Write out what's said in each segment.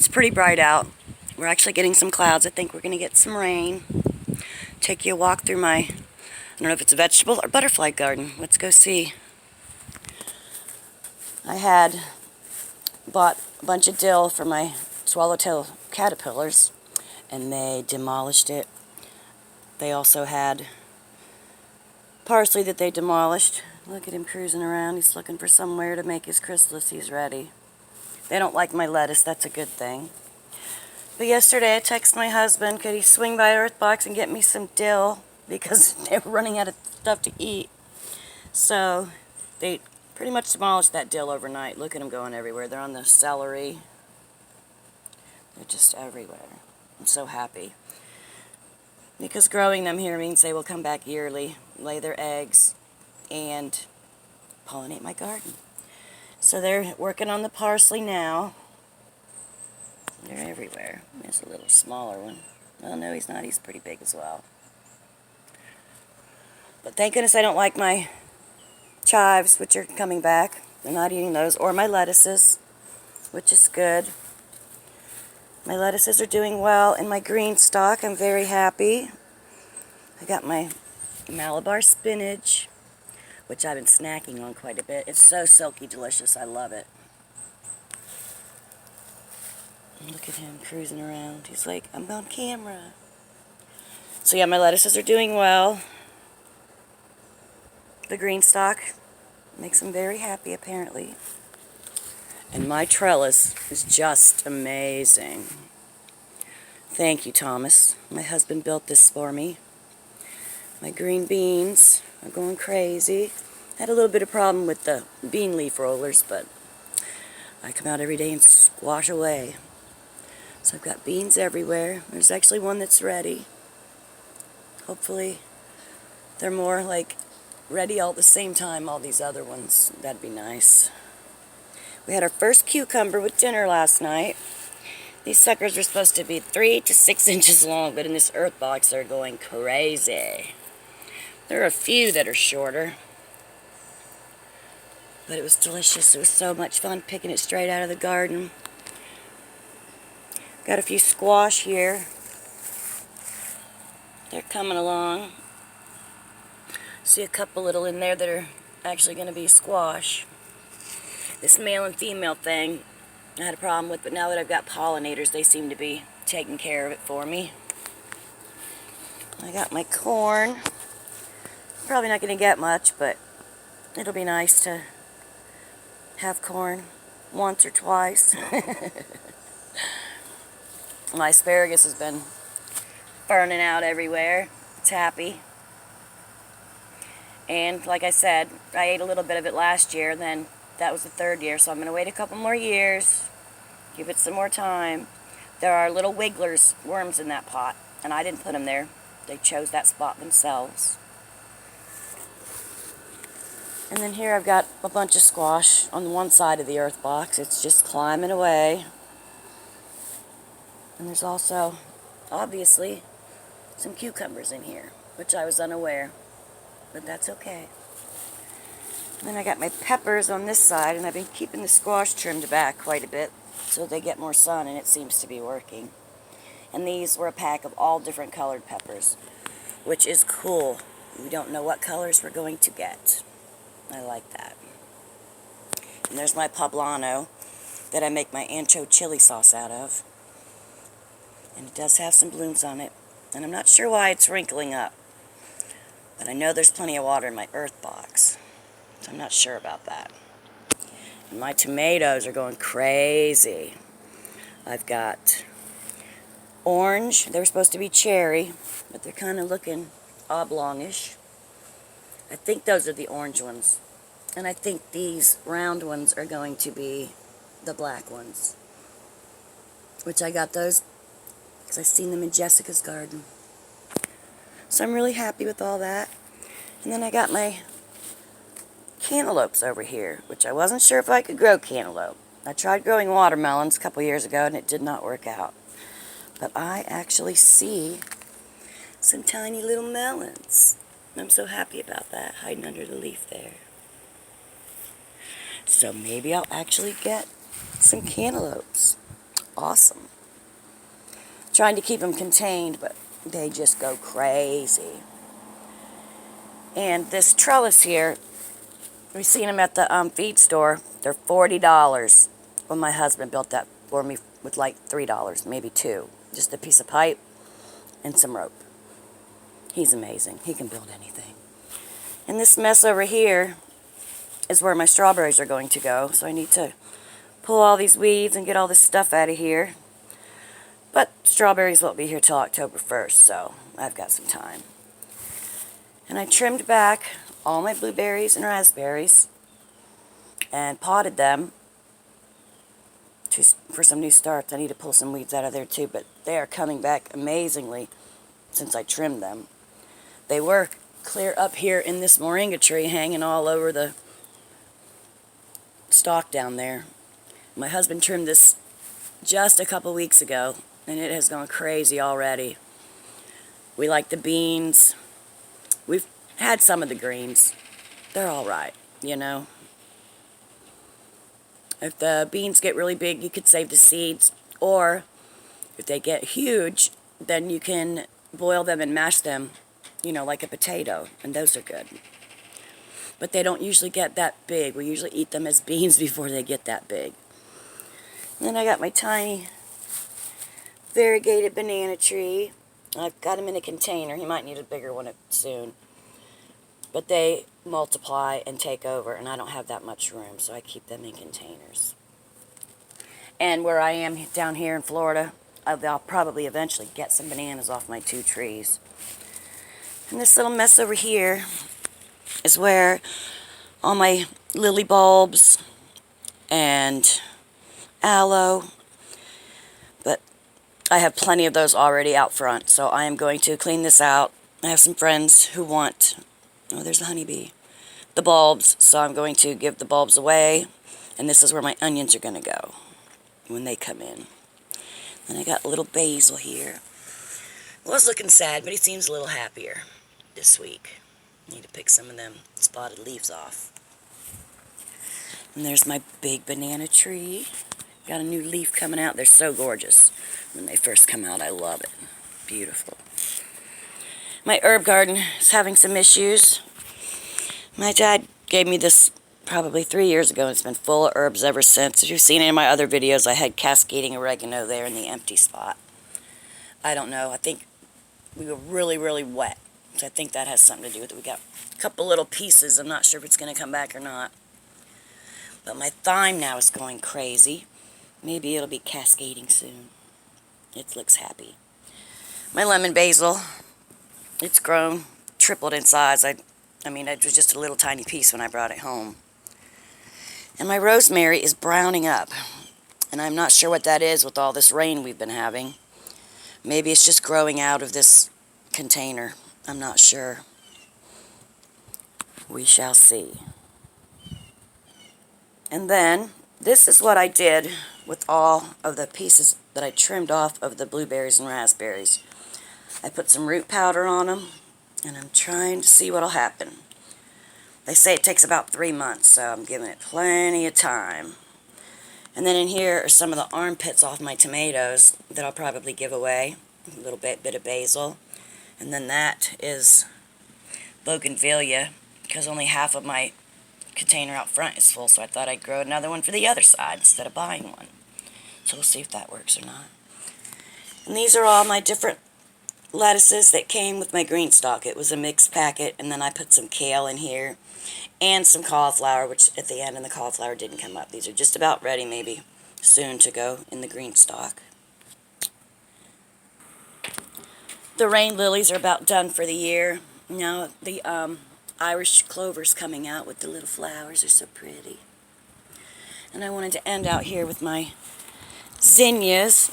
It's pretty bright out. We're actually getting some clouds. I think we're going to get some rain. Take you a walk through my, I don't know if it's a vegetable or butterfly garden. Let's go see. I had bought a bunch of dill for my swallowtail caterpillars, and they demolished it. They also had parsley that they demolished. Look at him cruising around. He's looking for somewhere to make his chrysalis. He's ready. They don't like my lettuce. That's a good thing. But yesterday I texted my husband, could he swing by Earthbox and get me some dill, because they were running out of stuff to eat. So they pretty much demolished that dill overnight. Look at them going everywhere. They're on the celery. They're just everywhere. I'm so happy. Because growing them here means they will come back yearly, lay their eggs, and pollinate my garden. So they're working on the parsley now. They're everywhere. There's a little smaller one. Well, no, he's not. He's pretty big as well. But thank goodness I don't like my chives, which are coming back. They're not eating those. Or my lettuces, which is good. My lettuces are doing well. And my green stalk, I'm very happy. I got my Malabar spinach, which I've been snacking on quite a bit. It's so silky delicious. I love it. Look at him cruising around. He's like, I'm on camera. So yeah, my lettuces are doing well. The green stalk makes them very happy, apparently. And my trellis is just amazing. Thank you, Thomas. My husband built this for me. My green beans are going crazy. Had a little bit of problem with the bean leaf rollers, but I come out every day and squash away. So I've got beans everywhere. There's actually one that's ready. Hopefully they're more like ready all at the same time, all these other ones. That'd be nice. We had our first cucumber with dinner last night. These suckers were supposed to be 3 to 6 inches long, but in this earth box they're going crazy. There are a few that are shorter. But it was delicious. It was so much fun picking it straight out of the garden. Got a few squash here. They're coming along. See a couple little in there that are actually going to be squash. This male and female thing I had a problem with, but now that I've got pollinators, they seem to be taking care of it for me. I got my corn. Probably not going to get much, but it'll be nice to have corn once or twice. My asparagus has been burning out everywhere. It's happy. And like I said, I ate a little bit of it last year, then that was the 3rd year, so I'm going to wait a couple more years, give it some more time. There are little wigglers, worms in that pot, and I didn't put them there. They chose that spot themselves. And then here I've got a bunch of squash on one side of the earth box. It's just climbing away. And there's also, obviously, some cucumbers in here, which I was unaware, but that's okay. And then I got my peppers on this side, and I've been keeping the squash trimmed back quite a bit so they get more sun, and it seems to be working. And these were a pack of all different colored peppers, which is cool. We don't know what colors we're going to get. I like that. And there's my poblano that I make my ancho chili sauce out of. And it does have some blooms on it. And I'm not sure why it's wrinkling up. But I know there's plenty of water in my earth box. So I'm not sure about that. And my tomatoes are going crazy. I've got orange. They were supposed to be cherry, but they're kind of looking oblongish. I think those are the orange ones. And I think these round ones are going to be the black ones. Which I got those because I've seen them in Jessica's garden. So I'm really happy with all that. And then I got my cantaloupes over here, which I wasn't sure if I could grow cantaloupe. I tried growing watermelons a couple years ago and it did not work out. But I actually see some tiny little melons. I'm so happy about that, hiding under the leaf there. So maybe I'll actually get some cantaloupes. awesome. Trying to keep them contained, but they just go crazy. And this trellis here, we've seen them at the feed store. They're $40. Well, my husband built that for me with like $3, maybe $2. Just a piece of pipe and some rope. He's amazing. He can build anything. And this mess over here is where my strawberries are going to go. So I need to pull all these weeds and get all this stuff out of here. But strawberries won't be here till October 1st, so I've got some time. And I trimmed back all my blueberries and raspberries and potted them for some new starts. I need to pull some weeds out of there too, but they are coming back amazingly since I trimmed them. They were clear up here in this moringa tree hanging all over the stalk down there. My husband trimmed this just a couple weeks ago, and it has gone crazy already. We like the beans. We've had some of the greens. They're all right, you know. If the beans get really big, you could save the seeds. Or if they get huge, then you can boil them and mash them, you know, like a potato. And those are good. But they don't usually get that big. We usually eat them as beans before they get that big. And then I got my tiny variegated banana tree. I've got him in a container. He might need a bigger one soon. But they multiply and take over, and I don't have that much room, so I keep them in containers. And where I am down here in Florida, I'll probably eventually get some bananas off my 2 trees. And this little mess over here is where all my lily bulbs and aloe, but I have plenty of those already out front, so I am going to clean this out. I have some friends who want, oh, there's a honeybee, the bulbs, so I'm going to give the bulbs away, and this is where my onions are going to go when they come in. And I got a little basil here. Was looking sad, but he seems a little happier this week. Need to pick some of them spotted leaves off. And there's my big banana tree. Got a new leaf coming out. They're so gorgeous. When they first come out, I love it. Beautiful. My herb garden is having some issues. My dad gave me this probably 3 years ago, and it's been full of herbs ever since. If you've seen any of my other videos, I had cascading oregano there in the empty spot. I don't know. I think we were really, really wet. So I think that has something to do with it. We got a couple little pieces. I'm not sure if it's going to come back or not. But my thyme now is going crazy. Maybe it'll be cascading soon. It looks happy. My lemon basil, it's grown, tripled in size. I mean, it was just a little tiny piece when I brought it home. And my rosemary is browning up. And I'm not sure what that is with all this rain we've been having. Maybe it's just growing out of this container. I'm not sure. We shall see. And then, this is what I did with all of the pieces that I trimmed off of the blueberries and raspberries. I put some root powder on them, and I'm trying to see what'll happen. They say it takes about 3 months, so I'm giving it plenty of time. And then in here are some of the armpits off my tomatoes that I'll probably give away. A little bit of basil. And then that is bougainvillea, because only half of my container out front is full, so I thought I'd grow another one for the other side instead of buying one. So we'll see if that works or not. And these are all my different lettuces that came with my green stock. It was a mixed packet, and then I put some kale in here and some cauliflower, which at the end, and the cauliflower didn't come up. These are just about ready, maybe soon to go in the green stock. The rain lilies are about done for the year. Now the Irish clover's coming out with the little flowers. They're so pretty. And I wanted to end out here with my zinnias.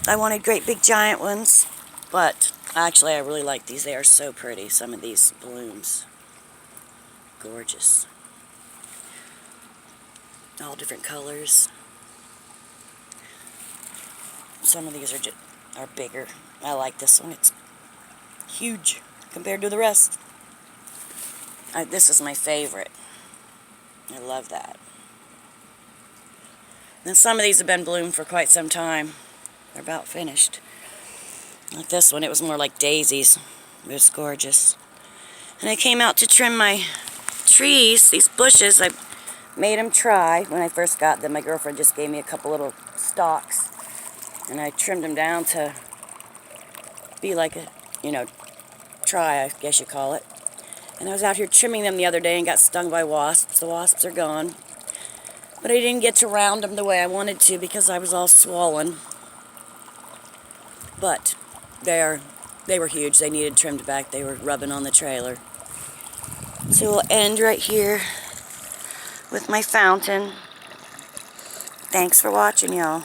I wanted great big giant ones, but actually I really like these. They are so pretty, some of these blooms. Gorgeous. All different colors. Some of these are bigger. I like this one. It's huge compared to the rest. This is my favorite. I love that. And some of these have been bloomed for quite some time. They're about finished. Like this one, it was more like daisies. It was gorgeous. And I came out to trim my trees, these bushes. I made them try when I first got them. My girlfriend just gave me a couple little stalks. And I trimmed them down to be like a, try, I guess you call it. And I was out here trimming them the other day and got stung by wasps. The wasps are gone. But I didn't get to round them the way I wanted to because I was all swollen. But they were huge. They needed trimmed back. They were rubbing on the trailer. So we'll end right here with my fountain. Thanks for watching, y'all.